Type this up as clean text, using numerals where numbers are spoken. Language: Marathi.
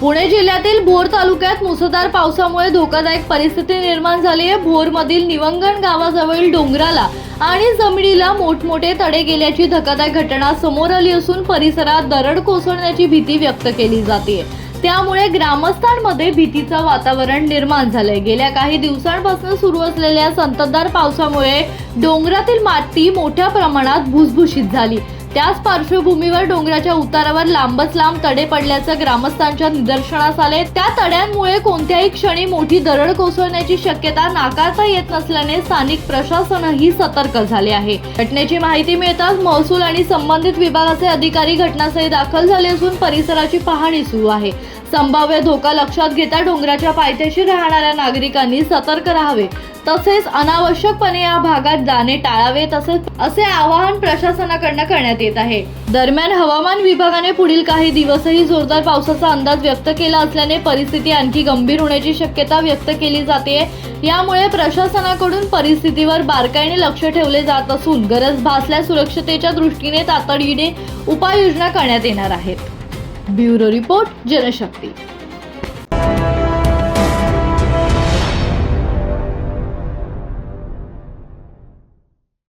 पुणे जिल्ह्यातील भोर तालुक्यात मुसळधार पावसामुळे धोकादायक परिस्थिती निर्माण झाली आहे। भोरमधील निवंगण गावाजवळील डोंगराला आणि जमिनीला मोठमोठे तडे गेल्याची धक्कादायक घटना समोर आली असून परिसरात दरड कोसळण्याची भीती व्यक्त केली जाते। त्यामुळे ग्रामस्थांमध्ये भीतीचं वातावरण निर्माण झालंय। गेल्या काही दिवसांपासून सुरू असलेल्या संततधार पावसामुळे डोंगरातील माती मोठ्या प्रमाणात भुसभुशीत झाली। त्याच पार्श्वभूमीवर डोंगराच्या उतारावर लांबच लांब तडे पडल्याचं ग्रामस्थांच्या निदर्शनास आले। त्या तड्यांमुळे कोणत्याही क्षणी मोठी दरड कोसळण्याची शक्यता नाकारता येत नसल्याने स्थानिक प्रशासनही सतर्क झाले आहे। घटनेची माहिती मिळताच महसूल आणि संबंधित विभागाचे अधिकारी घटनास्थळी दाखल झाले असून परिसराची पाहणी सुरू आहे। संभाव्य धोका लक्षात घेता डोंगराच्या पायथ्याशी राहणाऱ्या नागरिकांनी सतर्क राहावे, तसेच अनावश्यकपणे या भागात जाणे टाळावे, तसेच असे आवाहन प्रशासनाकडून करण्यात येत आहे। दरम्यान हवामान विभागाने पुढील काही दिवसही जोरदार पावसाचा अंदाज व्यक्त केला असल्याने परिस्थिती आणखी गंभीर होण्याची शक्यता व्यक्त केली जाते। यामुळे प्रशासनाकडून परिस्थितीवर बारकाईने लक्ष ठेवले जात असून गरज भासल्यास सुरक्षतेच्या दृष्टीने तातडीने उपाययोजना करण्यात येणार आहेत। Bureau report, Janshakti.